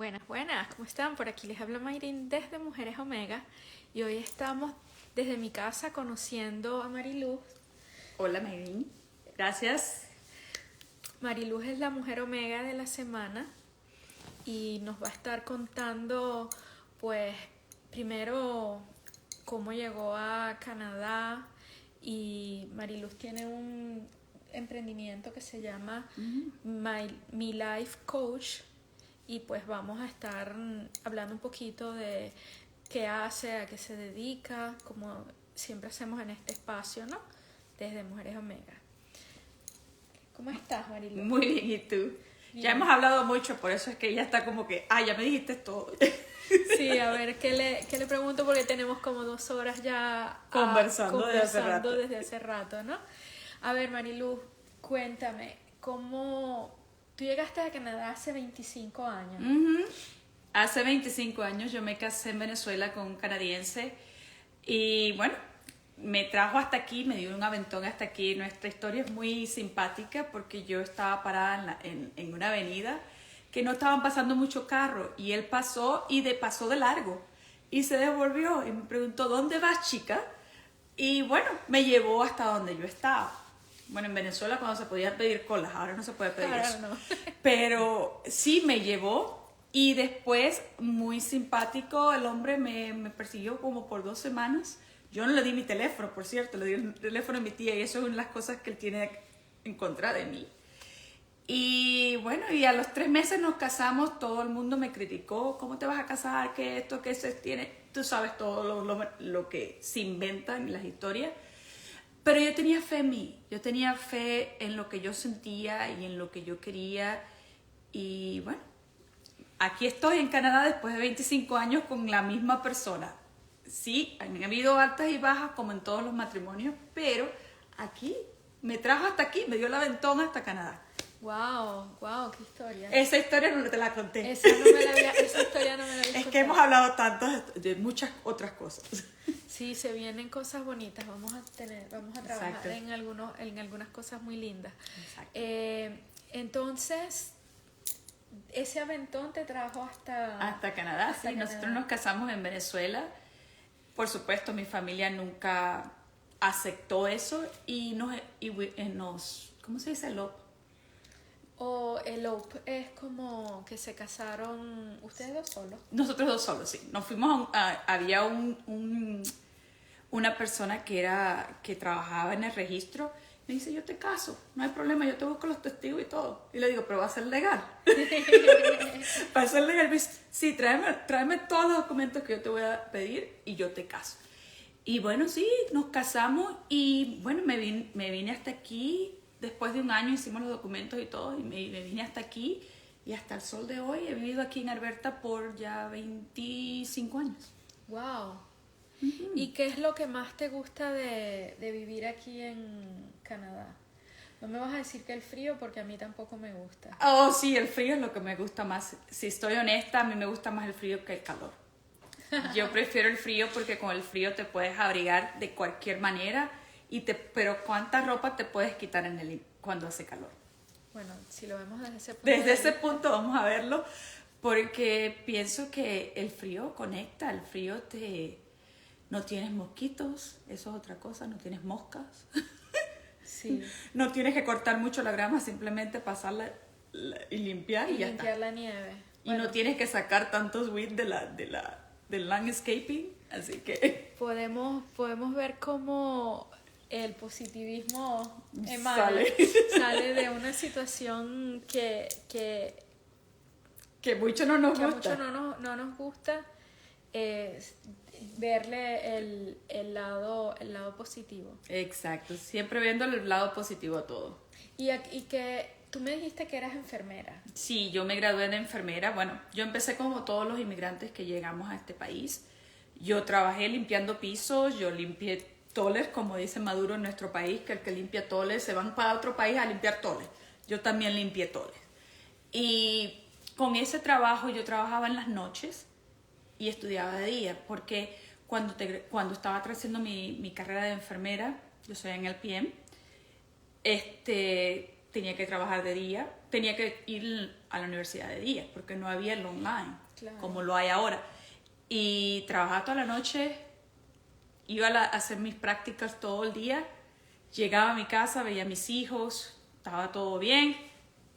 Buenas, buenas, ¿cómo están? Por aquí les habla Mayrin desde Mujeres Omega y hoy estamos desde mi casa conociendo a Mariluz. Hola, Mayrin. Gracias. Mariluz es la mujer Omega de la semana y nos va a estar contando, pues, primero cómo llegó a Canadá y Mariluz tiene un emprendimiento que se llama My Life Coach y pues vamos a estar hablando un poquito de qué hace, a qué se dedica, como siempre hacemos en este espacio, ¿no? Desde Mujeres Omega. ¿Cómo estás, Mariluz? Muy bien, ¿y tú? Bien. Ya hemos hablado mucho, por eso es que ella está como que, ya me dijiste todo. Sí, a ver, ¿qué le pregunto? Porque tenemos como 2 horas ya Conversando desde hace rato, ¿no? A ver, Mariluz, cuéntame, ¿cómo tú llegaste a Canadá hace 25 años? Hace 25 años yo me casé en Venezuela con un canadiense y bueno, me trajo hasta aquí, me dio un aventón hasta aquí. Nuestra historia es muy simpática porque yo estaba parada en una avenida que no estaban pasando mucho carro y él pasó pasó de largo y se devolvió y me preguntó, ¿dónde vas, chica? Y bueno, me llevó hasta donde yo estaba. Bueno, en Venezuela cuando se podía pedir colas, ahora no se puede pedir Ahora eso. no. Pero sí me llevó y después, muy simpático, el hombre me persiguió como por 2 semanas. Yo no le di mi teléfono, por cierto, le di el teléfono a mi tía y eso es una de las cosas que él tiene en contra de mí. Y bueno, y a los 3 meses nos casamos, todo el mundo me criticó, ¿cómo te vas a casar? ¿Qué esto? ¿Qué se tiene? Tú sabes todo lo que se inventa en las historias. Pero yo tenía fe en mí, yo tenía fe en lo que yo sentía y en lo que yo quería. Y bueno, aquí estoy en Canadá después de 25 años con la misma persona. Sí, han habido altas y bajas como en todos los matrimonios, pero aquí me trajo hasta aquí, me dio el aventón hasta Canadá. Wow, qué historia. Esa historia no te la conté. Esa historia no me la había Es que contado. hemos hablado tanto de muchas otras cosas. Sí, se vienen cosas bonitas, vamos a trabajar Exacto. en algunas cosas muy lindas. Exacto. Entonces, ese aventón te trajo Hasta Canadá, hasta sí. Canadá. Nosotros nos casamos en Venezuela. Por supuesto, mi familia nunca aceptó eso y nos ¿cómo se dice? O elope es como que se casaron ustedes dos solos. Nosotros 2 solos, sí. Nos fuimos había una persona que trabajaba en el registro. Me dice, yo te caso, no hay problema, yo te busco los testigos y todo. Y le digo, pero va a ser legal. Va a ser legal. Me dice, sí, tráeme todos los documentos que yo te voy a pedir y yo te caso. Y bueno, sí, nos casamos y bueno, me vine hasta aquí. Después de un año hicimos los documentos y todo y me vine hasta aquí. Y hasta el sol de hoy he vivido aquí en Alberta por ya 25 años. Wow. ¿Y qué es lo que más te gusta de vivir aquí en Canadá? No me vas a decir que el frío porque a mí tampoco me gusta. Oh, sí, el frío es lo que me gusta más. Si estoy honesta, a mí me gusta más el frío que el calor. Yo prefiero el frío porque con el frío te puedes abrigar de cualquier manera, pero ¿cuánta ropa te puedes quitar cuando hace calor? Bueno, si lo vemos desde ese punto Desde ese punto vamos a verlo, porque pienso que el frío conecta, el frío no tienes mosquitos, eso es otra cosa, no tienes moscas. Sí. No tienes que cortar mucho la grama, simplemente pasarla y limpiar y ya limpiar está. la nieve. Y Bueno, no tienes que sacar tantos weeds del landscaping, así que podemos ver cómo el positivismo sale de una situación que mucho no nos a gusta. muchos no nos gusta, verle el lado positivo. Exacto, siempre viendo el lado positivo a todo. Y que tú me dijiste que eras enfermera. Sí, yo me gradué de enfermera. Bueno, yo empecé como todos los inmigrantes que llegamos a este país. Yo trabajé limpiando pisos, yo limpié toles, como dice Maduro en nuestro país, que el que limpia toles se van para otro país a limpiar toles. Yo también limpié toles. Y con ese trabajo yo trabajaba en las noches y estudiaba de día, porque cuando estaba haciendo mi carrera de enfermera, yo soy en el PM, tenía que trabajar de día tenía que ir a la universidad de día, porque no había el online, Claro. como lo hay ahora. Y trabajaba toda la noche, iba a hacer mis prácticas todo el día, llegaba a mi casa, veía a mis hijos, estaba todo bien,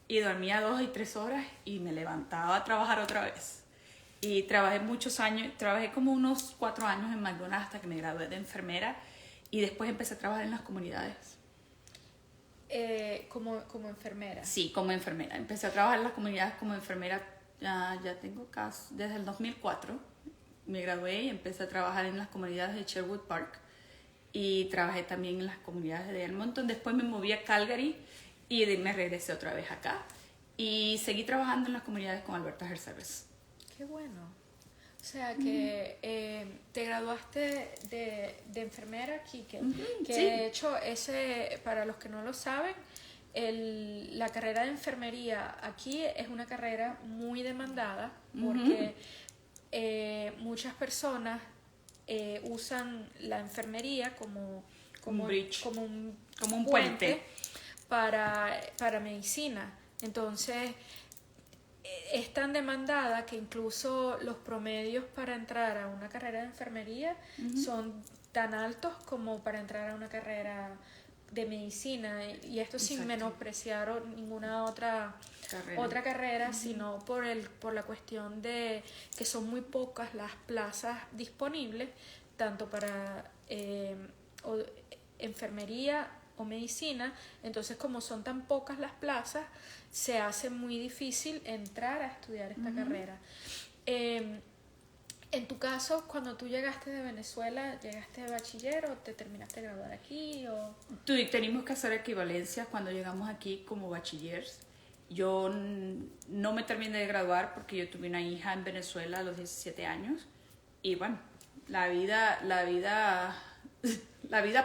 y dormía 2 y 3 horas y me levantaba a trabajar otra vez. Y trabajé muchos años, trabajé como unos 4 años en McDonald's hasta que me gradué de enfermera, y después empecé a trabajar en las comunidades. Como enfermera. Sí, como enfermera. Empecé a trabajar en las comunidades como enfermera, ya tengo casi, desde el 2004. Me gradué y empecé a trabajar en las comunidades de Sherwood Park. Y trabajé también en las comunidades de Edmonton. Después me moví a Calgary y me regresé otra vez acá. Y seguí trabajando en las comunidades con Alberta Health Service. Qué bueno. O sea que te graduaste de enfermera aquí, que Sí. de hecho para los que no lo saben, la carrera de enfermería aquí es una carrera muy demandada porque muchas personas usan la enfermería como Un bridge. como un Como un puente. para medicina. Entonces, es tan demandada que incluso los promedios para entrar a una carrera de enfermería son tan altos como para entrar a una carrera de medicina, y esto sin Exacto. menospreciar ninguna otra carrera, sino por la cuestión de que son muy pocas las plazas disponibles, tanto para enfermería o medicina. Entonces, como son tan pocas las plazas, se hace muy difícil entrar a estudiar esta carrera. En tu caso, cuando tú llegaste de Venezuela, ¿llegaste de bachiller o te terminaste de graduar aquí? Tenemos que hacer equivalencia cuando llegamos aquí como bachilleres. Yo no me terminé de graduar porque yo tuve una hija en Venezuela a los 17 años. Y bueno, la vida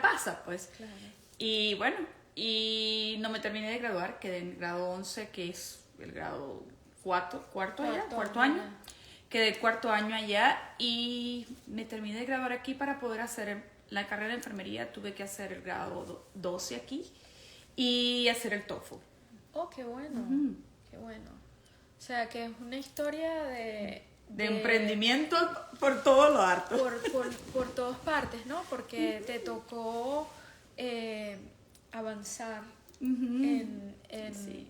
pasa, pues. Claro. Y bueno, y no me terminé de graduar, quedé en grado 11, que es el grado cuarto año. Quedé cuarto año allá y me terminé de graduar aquí para poder hacer la carrera de enfermería. Tuve que hacer el grado 12 aquí y hacer el TOEFL. Oh, qué bueno, qué bueno. O sea, que es una historia de emprendimiento por todo lo harto. Por todas partes, ¿no? Porque te tocó avanzar Sí.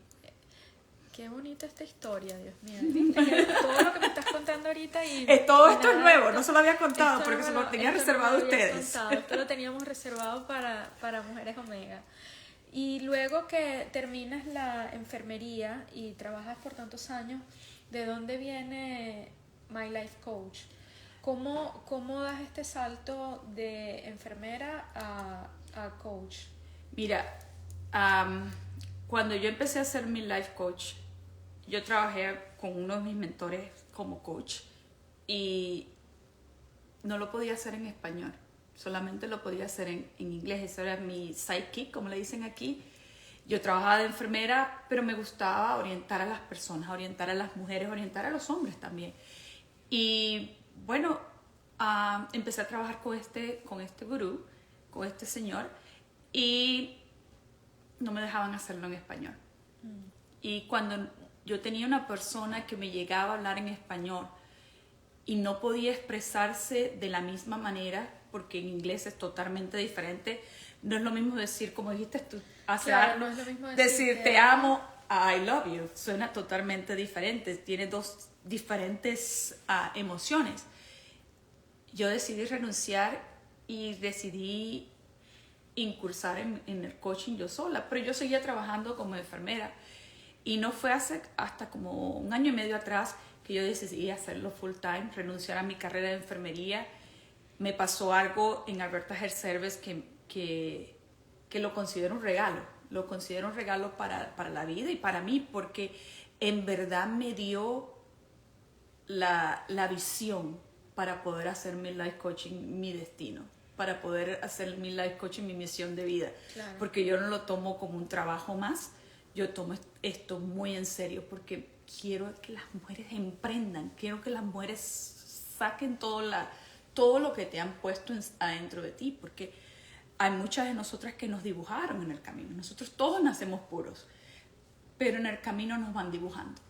Qué bonita esta historia, Dios mío. ¿Viste? Que todo lo que me estás contando ahorita todo y esto es nada, nuevo, no se lo había contado esto porque no se me lo tenía esto reservado a no me lo habías ustedes. contado, esto lo teníamos reservado para Mujeres Omega. Y luego que terminas la enfermería y trabajas por tantos años, ¿de dónde viene My Life Coach? ¿Cómo das este salto de enfermera a coach? Mira, cuando yo empecé a hacer mi life coach, yo trabajé con uno de mis mentores como coach y no lo podía hacer en español, solamente lo podía hacer en inglés. Eso era mi sidekick, como le dicen aquí. Yo trabajaba de enfermera, pero me gustaba orientar a las personas, orientar a las mujeres, orientar a los hombres también. Y bueno, empecé a trabajar con este gurú, con este señor, y no me dejaban hacerlo en español. Y cuando yo tenía una persona que me llegaba a hablar en español y no podía expresarse de la misma manera, porque en inglés es totalmente diferente, no es lo mismo decir, como dijiste tú, Claro, no es lo mismo decir te amo, I love you, suena totalmente diferente, tiene dos diferentes emociones. Yo decidí renunciar y decidí incursar en el coaching yo sola, pero yo seguía trabajando como enfermera y no fue hasta como 1 año y medio atrás que yo decidí hacerlo full time, renunciar a mi carrera de enfermería. Me pasó algo en Alberta Health Service que lo considero un regalo para la vida y para mí, porque en verdad me dio la visión para poder hacer mi life coaching mi destino, para poder hacer mi life coaching mi misión de vida. Claro. Porque yo no lo tomo como un trabajo más, yo tomo esto muy en serio porque quiero que las mujeres emprendan, quiero que las mujeres saquen todo lo que te han puesto adentro de ti, porque hay muchas de nosotras que nos dibujaron en el camino. Nosotros todos nacemos puros, pero en el camino nos van dibujando.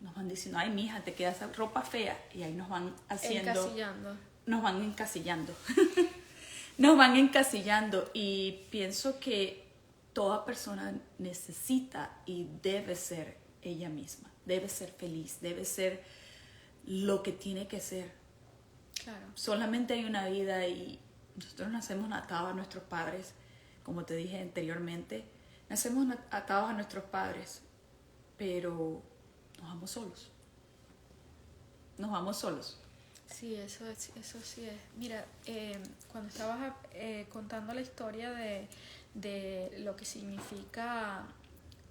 Nos van diciendo, ay, mija, te queda esa ropa fea. Y ahí nos van haciendo... Encasillando. Nos van encasillando. Nos van encasillando. Y pienso que toda persona necesita y debe ser ella misma. Debe ser feliz. Debe ser lo que tiene que ser. Claro. Solamente hay una vida y nosotros nacemos atados a nuestros padres. Como te dije anteriormente, nacemos atados a nuestros padres, pero nos vamos solos. Nos vamos solos. Sí, eso sí es. Mira, cuando estabas contando la historia de lo que significa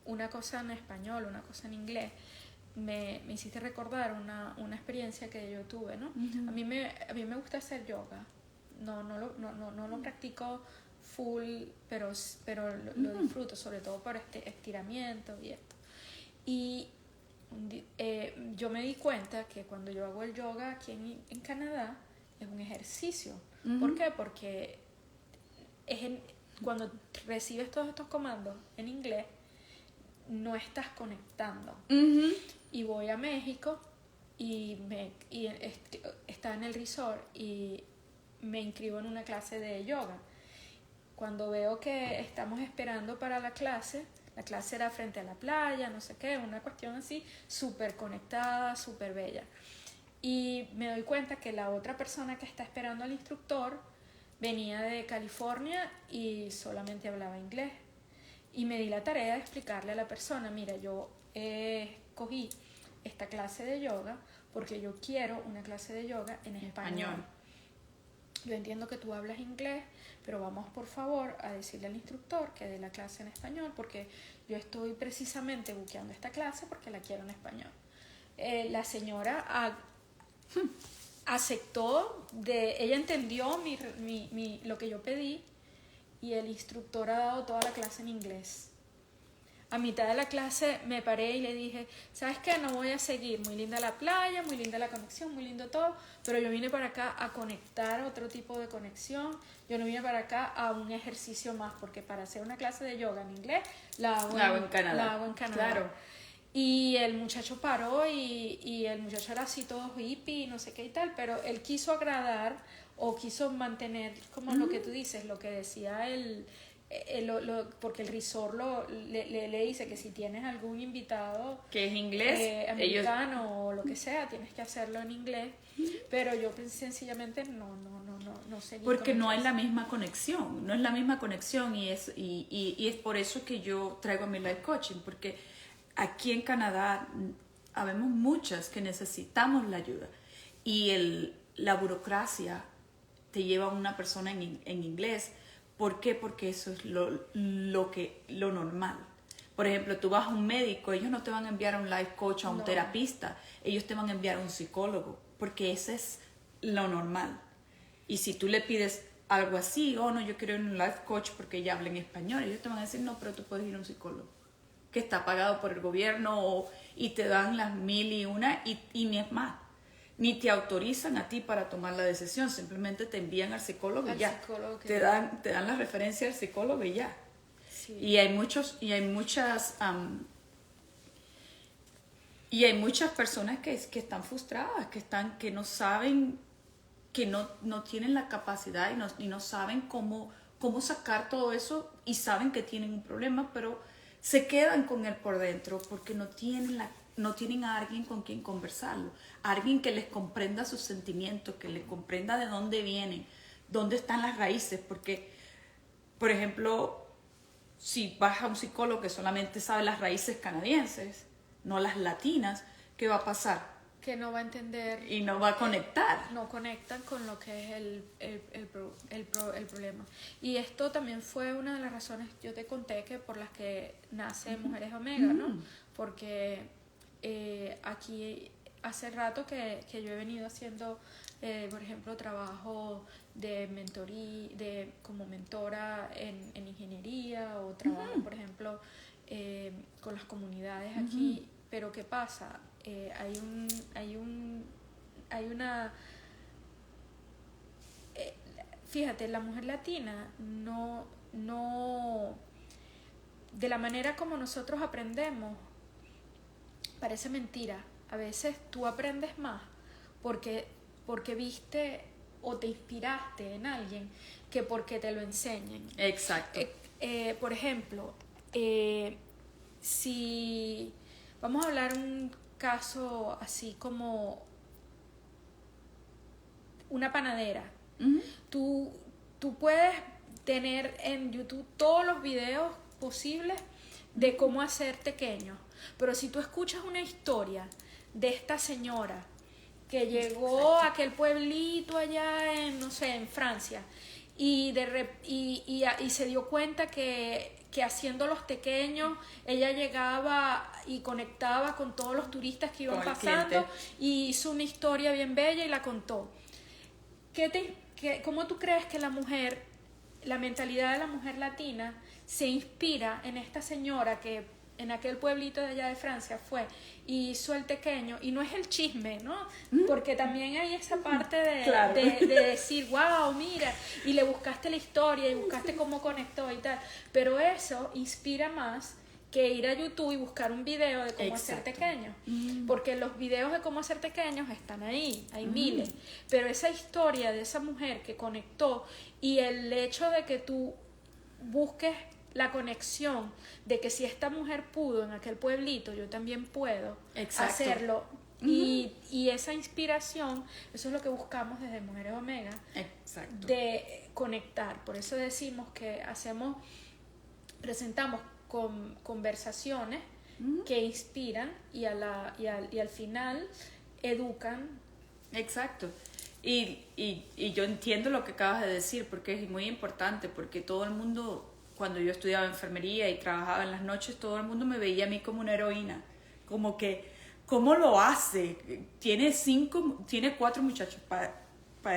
una cosa en español, una cosa en inglés, me hiciste recordar una experiencia que yo tuve, ¿no? Uh-huh. A mí me gusta hacer yoga. No lo practico full, pero lo disfruto, sobre todo por este estiramiento y esto. Y yo me di cuenta que cuando yo hago el yoga aquí en Canadá es un ejercicio. Uh-huh. ¿Por qué? Porque cuando recibes todos estos comandos en inglés no estás conectando. Uh-huh. Y voy a México y está en el resort y me inscribo en una clase de yoga. Cuando veo que estamos esperando para la clase era frente a la playa, no sé qué, una cuestión así, súper conectada, súper bella. Y me doy cuenta que la otra persona que está esperando al instructor venía de California y solamente hablaba inglés. Y me di la tarea de explicarle a la persona, mira, yo escogí esta clase de yoga porque yo quiero una clase de yoga en español. Yo entiendo que tú hablas inglés, pero vamos por favor a decirle al instructor que dé la clase en español porque yo estoy precisamente buqueando esta clase porque la quiero en español. La señora aceptó, ella entendió lo que yo pedí y el instructor ha dado toda la clase en inglés. A mitad de la clase me paré y le dije, ¿sabes qué? No voy a seguir. Muy linda la playa, muy linda la conexión, muy lindo todo, pero yo vine para acá a conectar otro tipo de conexión. Yo no vine para acá a un ejercicio más, porque para hacer una clase de yoga en inglés la hago en Canadá. Claro. Y el muchacho paró y el muchacho era así todo hippie, no sé qué y tal, pero él quiso agradar o quiso mantener como lo que tú dices, lo que decía porque el resort le dice que si tienes algún invitado que es inglés, americano o lo que sea, tienes que hacerlo en inglés, pero yo sencillamente no seguí. Porque no hay la misma conexión, no es la misma conexión y es por eso que yo traigo mi life coaching, porque aquí en Canadá habemos muchas que necesitamos la ayuda y la burocracia te lleva a una persona en inglés. ¿Por qué? Porque eso es lo normal. Por ejemplo, tú vas a un médico, ellos no te van a enviar a un life coach o a un terapista, ellos te van a enviar a un psicólogo, porque ese es lo normal. Y si tú le pides algo así, no, yo quiero ir a un life coach porque ella habla en español, ellos te van a decir, no, pero tú puedes ir a un psicólogo que está pagado por el gobierno y te dan las 1001 y ni es más. Ni te autorizan a ti para tomar la decisión, simplemente te envían al psicólogo y ya. Te dan la referencia al psicólogo y ya. Sí. Y hay muchas personas que están frustradas, que no saben, que no tienen la capacidad y no saben cómo sacar todo eso y saben que tienen un problema, pero se quedan con él por dentro porque no tienen a alguien con quien conversarlo, alguien que les comprenda sus sentimientos, que les comprenda de dónde vienen, dónde están las raíces, porque, por ejemplo, si vas a un psicólogo que solamente sabe las raíces canadienses, no las latinas, ¿qué va a pasar? Que no va a entender y no va a conectar. No conectan con lo que es el problema. Y esto también fue una de las razones, yo te conté, que por las que nace Mujeres Omega, ¿no? Porque aquí hace rato que yo he venido haciendo, por ejemplo, trabajo de mentoría, como mentora en ingeniería, o trabajo, por ejemplo, con las comunidades aquí. Pero ¿qué pasa? Fíjate, la mujer latina no de la manera como nosotros aprendemos parece mentira. A veces tú aprendes más porque viste o te inspiraste en alguien que porque te lo enseñen. Exacto. Por ejemplo, si vamos a hablar un caso así como una panadera. Tú puedes tener en YouTube todos los videos posibles de cómo hacer tequeños, pero si tú escuchas una historia de esta señora que llegó a aquel pueblito allá en, no sé, en Francia, y se dio cuenta que haciendo los tequeños ella llegaba y conectaba con todos los turistas que iban pasando y hizo una historia bien bella y la contó. ¿Cómo tú crees que la mentalidad de la mujer latina se inspira en esta señora que en aquel pueblito de allá de Francia fue y hizo el tequeño? Y no es el chisme, ¿no? Porque también hay esa parte de decir, wow, mira, y le buscaste la historia y buscaste cómo conectó y tal. Pero eso inspira más que ir a YouTube y buscar un video de cómo hacer tequeños. Porque los videos de cómo hacer tequeños están ahí, hay miles. Pero esa historia de esa mujer que conectó y el hecho de que tú busques la conexión de que si esta mujer pudo en aquel pueblito, yo también puedo hacerlo. Y esa inspiración, eso es lo que buscamos desde Mujeres Omega. Exacto. De conectar. Por eso decimos que presentamos conversaciones que inspiran y al final educan. Exacto. Y yo entiendo lo que acabas de decir, porque es muy importante, porque todo el mundo, cuando yo estudiaba enfermería y trabajaba en las noches, todo el mundo me veía a mí como una heroína, como que, ¿cómo lo hace? Tiene 4 muchachos, para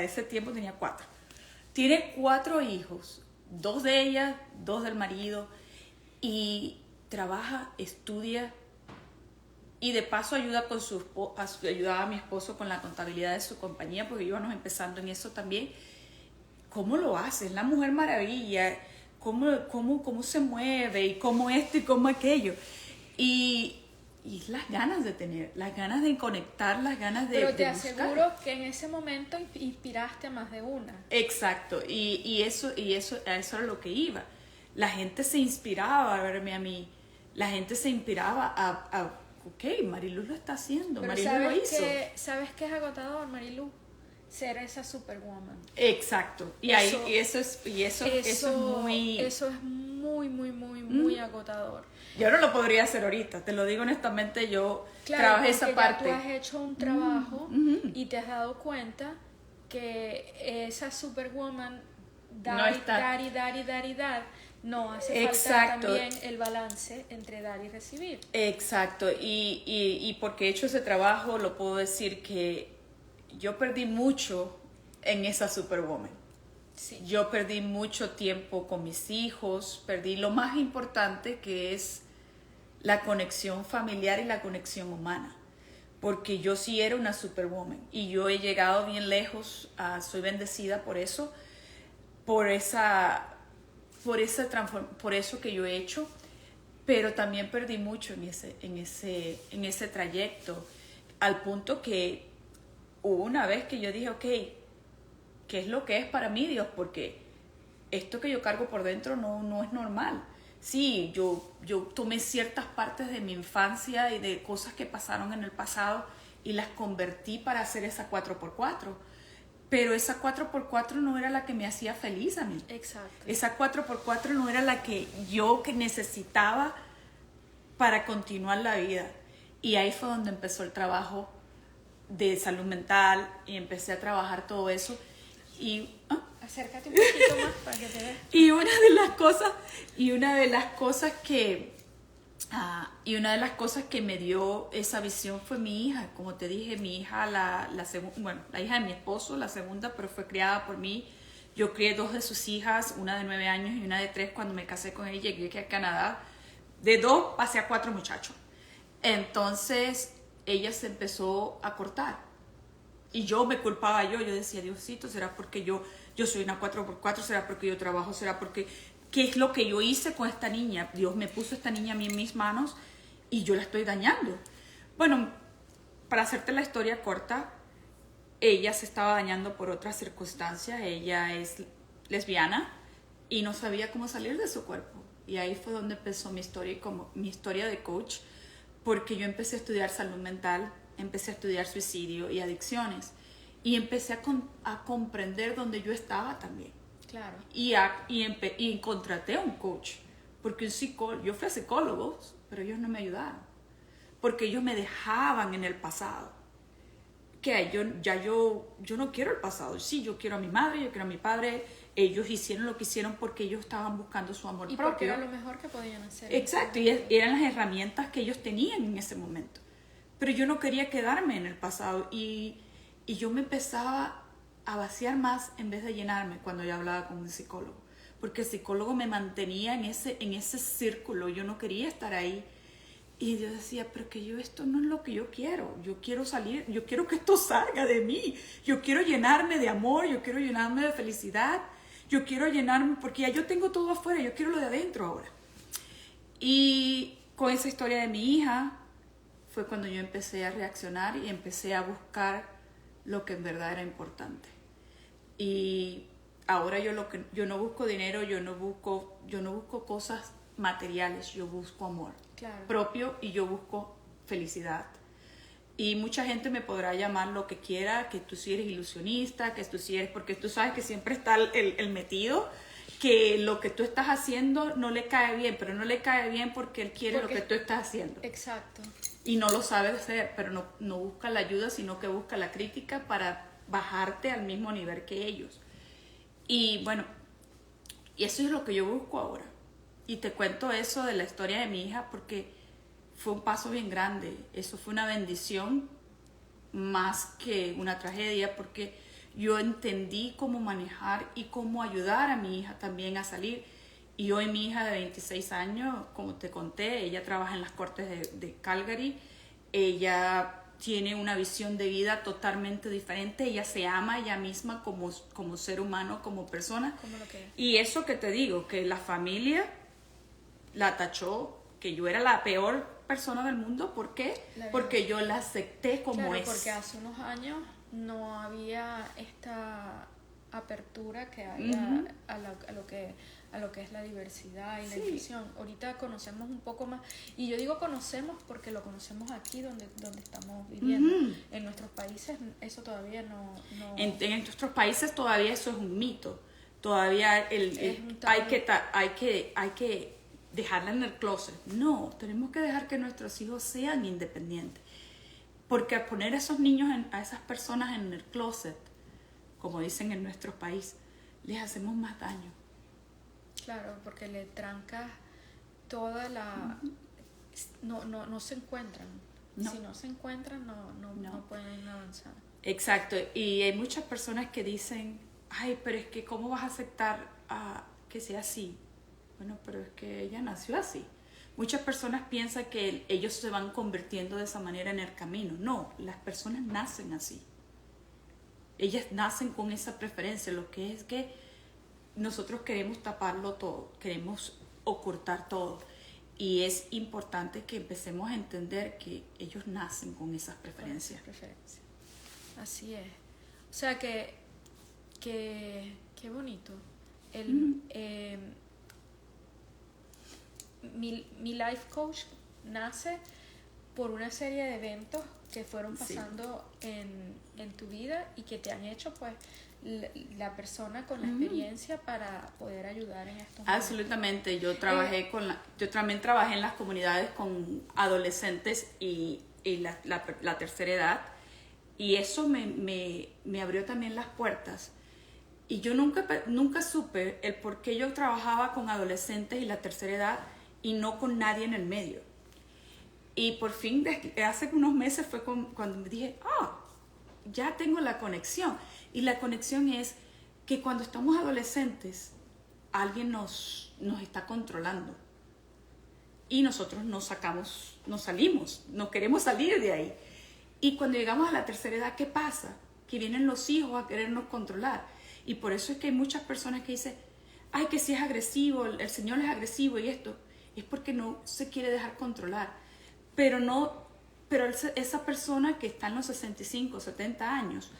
ese tiempo tenía 4. Tiene 4 hijos, 2 de ellas, 2 del marido, y trabaja, estudia, y de paso ayudaba a mi esposo con la contabilidad de su compañía, porque íbamos empezando en eso también. ¿Cómo lo hace? Es la mujer maravilla. ¿Cómo se mueve? Y cómo esto y cómo aquello. Y las ganas de tener, las ganas de conectar, las ganas de Pero te buscar. aseguro que en ese momento inspiraste a más de una. Exacto. Y eso era lo que iba. La gente se inspiraba a verme a mí. La gente se inspiraba a ok, Marilu lo está haciendo, pero Marilu lo hizo. ¿Sabes qué es agotador, Marilu? Ser esa superwoman. Exacto. Eso es muy agotador. Yo no lo podría hacer ahorita, te lo digo honestamente, yo trabajé esa parte. Tú has hecho un trabajo y te has dado cuenta que esa superwoman dar y dar. No, hace falta también el balance entre dar y recibir. Exacto, y porque he hecho ese trabajo, lo puedo decir que yo perdí mucho en esa superwoman. Sí. Yo perdí mucho tiempo con mis hijos, perdí lo más importante, que es la conexión familiar y la conexión humana. Porque yo sí era una superwoman y yo he llegado bien lejos, soy bendecida por eso, por eso que yo he hecho, pero también perdí mucho en ese trayecto, al punto que hubo una vez que yo dije, ok, ¿qué es lo que es para mí, Dios? Porque esto que yo cargo por dentro no es normal. Sí, yo tomé ciertas partes de mi infancia y de cosas que pasaron en el pasado y las convertí para hacer esa 4x4. Pero esa 4x4 no era la que me hacía feliz a mí. Exacto. Esa 4x4 no era la que yo necesitaba para continuar la vida. Y ahí fue donde empezó el trabajo de salud mental y empecé a trabajar todo eso. Acércate un poquito más para que te veas. Y una de las cosas que me dio esa visión fue mi hija. Como te dije, mi hija, la hija de mi esposo, la segunda, pero fue criada por mí. Yo crié 2 de sus hijas, una de 9 años y una de 3 cuando me casé con ella. Llegué aquí a Canadá. De 2 pasé a 4 muchachos. Entonces, ella se empezó a cortar. Y yo me culpaba yo decía, Diosito, ¿será porque yo soy una 4x4? ¿Será porque yo trabajo? ¿Será porque qué es lo que yo hice con esta niña? Dios me puso esta niña a mí en mis manos y yo la estoy dañando. Bueno, para hacerte la historia corta, ella se estaba dañando por otras circunstancias. Ella es lesbiana y no sabía cómo salir de su cuerpo. Y ahí fue donde empezó mi historia, como mi historia de coach, porque yo empecé a estudiar salud mental, empecé a estudiar suicidio y adicciones, y empecé a comprender dónde yo estaba también. Claro. Y contraté a un coach, porque yo fui a psicólogos, pero ellos no me ayudaron, porque ellos me dejaban en el pasado. Que yo no quiero el pasado. Sí, yo quiero a mi madre, yo quiero a mi padre. Ellos hicieron lo que hicieron porque ellos estaban buscando su amor Y propio. porque era lo mejor que podían hacer. Exacto, y eran las herramientas que ellos tenían en ese momento. Pero yo no quería quedarme en el pasado y yo me empezaba a vaciar más en vez de llenarme cuando yo hablaba con un psicólogo. Porque el psicólogo me mantenía en ese círculo, yo no quería estar ahí. Y yo decía, pero que esto no es lo que yo quiero salir, yo quiero que esto salga de mí, yo quiero llenarme de amor, yo quiero llenarme de felicidad, yo quiero llenarme, porque ya yo tengo todo afuera, yo quiero lo de adentro ahora. Y con esa historia de mi hija fue cuando yo empecé a reaccionar y empecé a buscar lo que en verdad era importante. Y ahora yo no busco dinero, yo no busco cosas materiales, yo busco amor propio y yo busco felicidad. Y mucha gente me podrá llamar lo que quiera, que tú sí eres ilusionista, que tú sí eres, porque tú sabes que siempre está el metido, que lo que tú estás haciendo no le cae bien, pero no le cae bien porque él quiere lo que tú estás haciendo. Exacto. Y no lo sabe hacer, pero no busca la ayuda, sino que busca la crítica para bajarte al mismo nivel que ellos. Y bueno, y eso es lo que yo busco ahora. Y te cuento eso de la historia de mi hija porque fue un paso bien grande. Eso fue una bendición más que una tragedia porque yo entendí cómo manejar y cómo ayudar a mi hija también a salir. Y hoy mi hija de 26 años, como te conté, ella trabaja en las cortes de Calgary. Ella tiene una visión de vida totalmente diferente. Ella se ama ella misma como ser humano, como persona. Como lo que es. Y eso que te digo, que la familia la tachó, que yo era la peor persona del mundo. ¿Por qué? Porque yo la acepté como es. Porque hace unos años no había esta apertura que hay a lo que es la diversidad y la inclusión. Ahorita conocemos un poco más, y yo digo conocemos porque lo conocemos aquí donde estamos viviendo. En nuestros países eso todavía no... En nuestros países todavía eso es un mito. Todavía hay que dejarla en el closet. No, tenemos que dejar que nuestros hijos sean independientes. Porque al poner a esos niños, a esas personas en el closet, como dicen en nuestro país, les hacemos más daño. Claro, porque le trancas toda la... No se encuentran. No. Si no se encuentran, no pueden avanzar. Exacto. Y hay muchas personas que dicen, ay, pero es que ¿cómo vas a aceptar que sea así? Bueno, pero es que ella nació así. Muchas personas piensan que ellos se van convirtiendo de esa manera en el camino. No, las personas nacen así. Ellas nacen con esa preferencia. Lo que es que nosotros queremos taparlo todo, queremos ocultar todo. Y es importante que empecemos a entender que ellos nacen con esas preferencias. Así es. O sea que qué bonito. Mi life coach nace por una serie de eventos que fueron pasando en tu vida y que te han hecho pues la persona con la experiencia para poder ayudar en estos momentos. Absolutamente. Yo también trabajé en las comunidades con adolescentes y la tercera edad, y eso me abrió también las puertas. Y yo nunca supe el por qué yo trabajaba con adolescentes y la tercera edad y no con nadie en el medio. Y por fin, hace unos meses fue cuando me dije, ya tengo la conexión. Y la conexión es que cuando estamos adolescentes, alguien nos está controlando. Y nosotros nos salimos, no queremos salir de ahí. Y cuando llegamos a la tercera edad, ¿qué pasa? Que vienen los hijos a querernos controlar. Y por eso es que hay muchas personas que dicen, ay, que si es agresivo, el Señor es agresivo y esto. Es porque no se quiere dejar controlar. Pero pero esa persona que está en los 65, 70 años,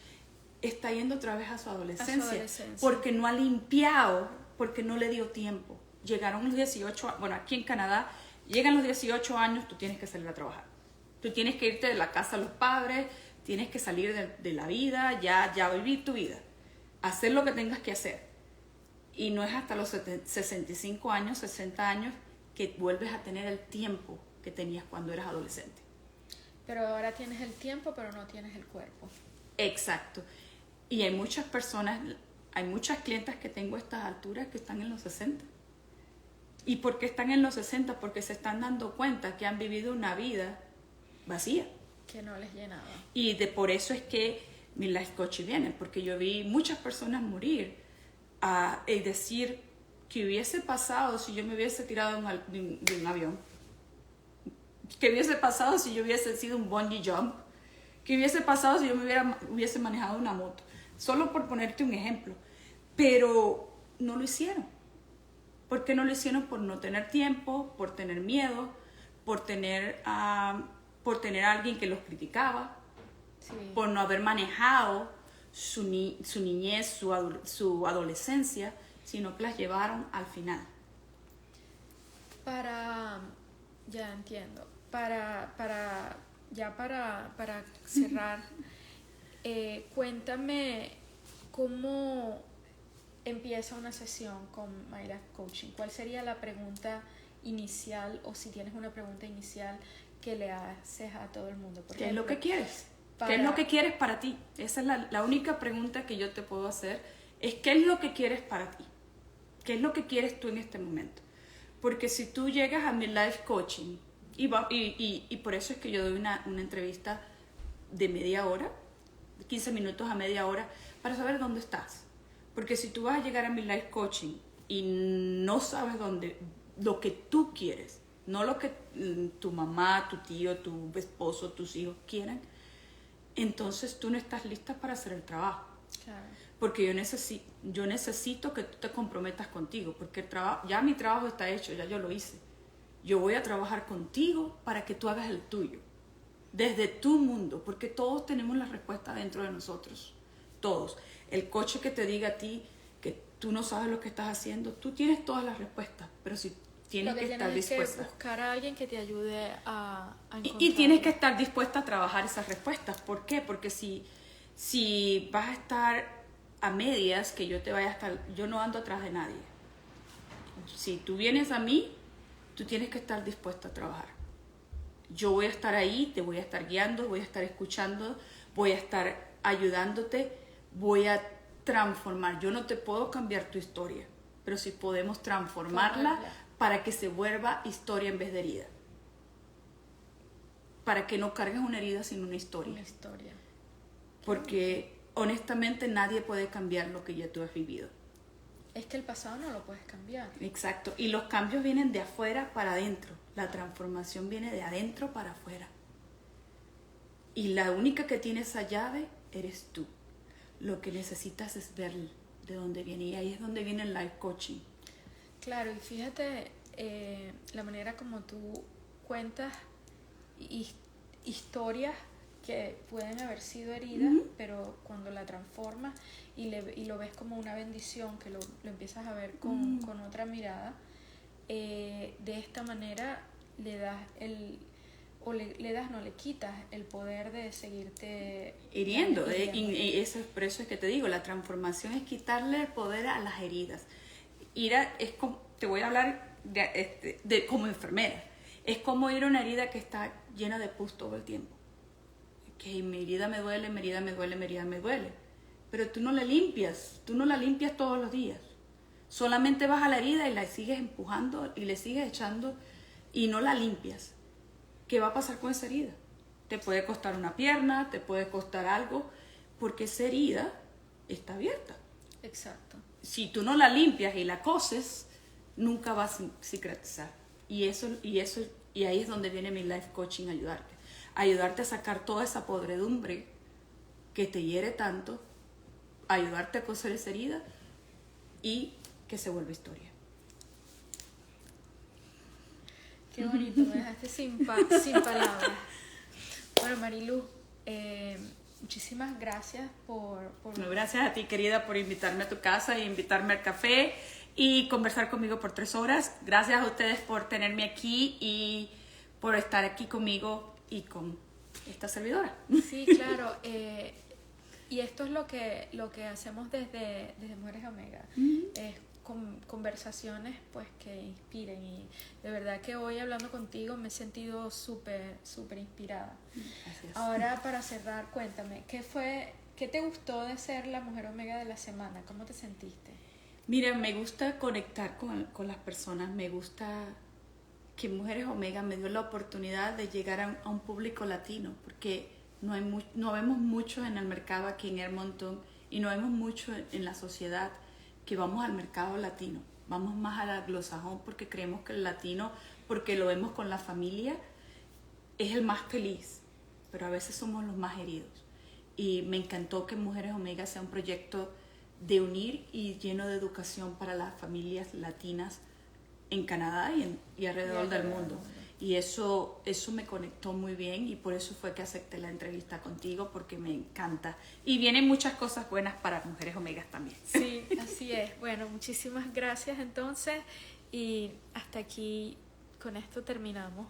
está yendo otra vez a su adolescencia. Porque no ha limpiado, porque no le dio tiempo. Llegaron los 18, bueno, aquí en Canadá, llegan los 18 años, tú tienes que salir a trabajar. Tú tienes que irte de la casa de los padres, tienes que salir de la vida, ya vivir tu vida, hacer lo que tengas que hacer. Y no es hasta los 65 años, 60 años, que vuelves a tener el tiempo que tenías cuando eras adolescente. Pero ahora tienes el tiempo, pero no tienes el cuerpo. Exacto. Y hay muchas personas, hay muchas clientas que tengo a estas alturas que están en los 60. ¿Y por qué están en los 60? Porque se están dando cuenta que han vivido una vida vacía. Que no les llenaba. Y por eso es que mi life coach viene, porque yo vi muchas personas morir y decir que hubiese pasado si yo me hubiese tirado de un avión, que hubiese pasado si yo hubiese sido un bungee jump, que hubiese pasado si yo hubiese manejado una moto, solo por ponerte un ejemplo. Pero no lo hicieron. ¿Por qué no lo hicieron? Por no tener tiempo, por tener miedo, por tener a alguien que los criticaba, Sí. por no haber manejado su niñez, su adolescencia, sino que las llevaron al final. Ya entiendo, para cerrar, cuéntame cómo empieza una sesión con My Life Coaching. ¿Cuál sería la pregunta inicial, o si tienes una pregunta inicial que le haces a todo el mundo? ¿Qué es lo que quieres? ¿Qué es lo que quieres para ti? Esa es la única pregunta que yo te puedo hacer, es ¿qué es lo que quieres para ti? ¿Qué es lo que quieres tú en este momento? Porque si tú llegas a mi life coaching, y por eso es que yo doy una entrevista de media hora, 15 minutos a media hora, para saber dónde estás. Porque si tú vas a llegar a mi life coaching y no sabes lo que tú quieres, no lo que tu mamá, tu tío, tu esposo, tus hijos quieren, entonces tú no estás lista para hacer el trabajo. Claro. Porque yo necesito que tú te comprometas contigo, porque ya mi trabajo está hecho, ya yo lo hice. Yo voy a trabajar contigo para que tú hagas el tuyo, desde tu mundo, porque todos tenemos la respuesta dentro de nosotros, todos. El coach que te diga a ti que tú no sabes lo que estás haciendo, tú tienes todas las respuestas, pero si tienes que estar dispuesta. Que buscar a alguien que te ayude a encontrar. Y tienes que estar dispuesta a trabajar esas respuestas. ¿Por qué? Porque si vas a estar a medias, que yo no ando atrás de nadie. Si tú vienes a mí, tú tienes que estar dispuesta a trabajar. Yo voy a estar ahí, te voy a estar guiando, voy a estar escuchando, voy a estar ayudándote, voy a transformar. Yo no te puedo cambiar tu historia, pero sí podemos transformarla para que se vuelva historia en vez de herida. Para que no cargues una herida sin una historia. Una historia. Porque honestamente nadie puede cambiar lo que ya tú has vivido. Es que el pasado no lo puedes cambiar. Exacto. Y los cambios vienen de afuera para adentro. La transformación viene de adentro para afuera. Y la única que tiene esa llave eres tú. Lo que necesitas es ver de dónde viene. Y ahí es donde viene el life coaching. Claro, y fíjate la manera como tú cuentas historias que pueden haber sido heridas, pero cuando la transformas y lo ves como una bendición, que lo empiezas a ver con otra mirada, de esta manera le quitas el poder de seguirte hiriendo. Y eso es por eso es que te digo, la transformación es quitarle el poder a las heridas. Te voy a hablar de como enfermera. Es como ir a una herida que está llena de pus todo el tiempo. Que mi herida me duele, mi herida me duele, mi herida me duele. Pero tú no la limpias todos los días. Solamente vas a la herida y la sigues empujando y le sigues echando y no la limpias. ¿Qué va a pasar con esa herida? Te puede costar una pierna, te puede costar algo, porque esa herida está abierta. Exacto. Si tú no la limpias y la coses, nunca va a cicatrizar. Y ahí es donde viene mi life coaching, ayudarte a sacar toda esa podredumbre que te hiere tanto, ayudarte a coser esa herida y que se vuelva historia. Qué bonito, me dejaste sin palabras. Bueno, Marilu, muchísimas gracias por... No, gracias a ti, querida, por invitarme a tu casa e invitarme al café y conversar conmigo por 3 horas. Gracias a ustedes por tenerme aquí y por estar aquí conmigo y con esta servidora. Sí, claro. Y esto es lo que hacemos desde Mujeres Omega. Es conversaciones pues que inspiren, y de verdad que hoy hablando contigo me he sentido súper inspirada. Gracias. Ahora, para cerrar, cuéntame, ¿qué te gustó de ser la Mujer Omega de la semana? ¿Cómo te sentiste? Mira, me gusta conectar con las personas, me gusta que Mujeres Omega me dio la oportunidad de llegar a un público latino, porque no vemos mucho en el mercado aquí en Edmonton y no vemos mucho en la sociedad que vamos al mercado latino. Vamos más al anglosajón porque creemos que el latino, porque lo vemos con la familia, es el más feliz, pero a veces somos los más heridos. Y me encantó que Mujeres Omega sea un proyecto de unir y lleno de educación para las familias latinas en Canadá y alrededor del mundo. Y eso me conectó muy bien y por eso fue que acepté la entrevista contigo, porque me encanta. Y vienen muchas cosas buenas para Mujeres Omegas también. Sí, así es. Bueno, muchísimas gracias entonces, y hasta aquí, con esto terminamos.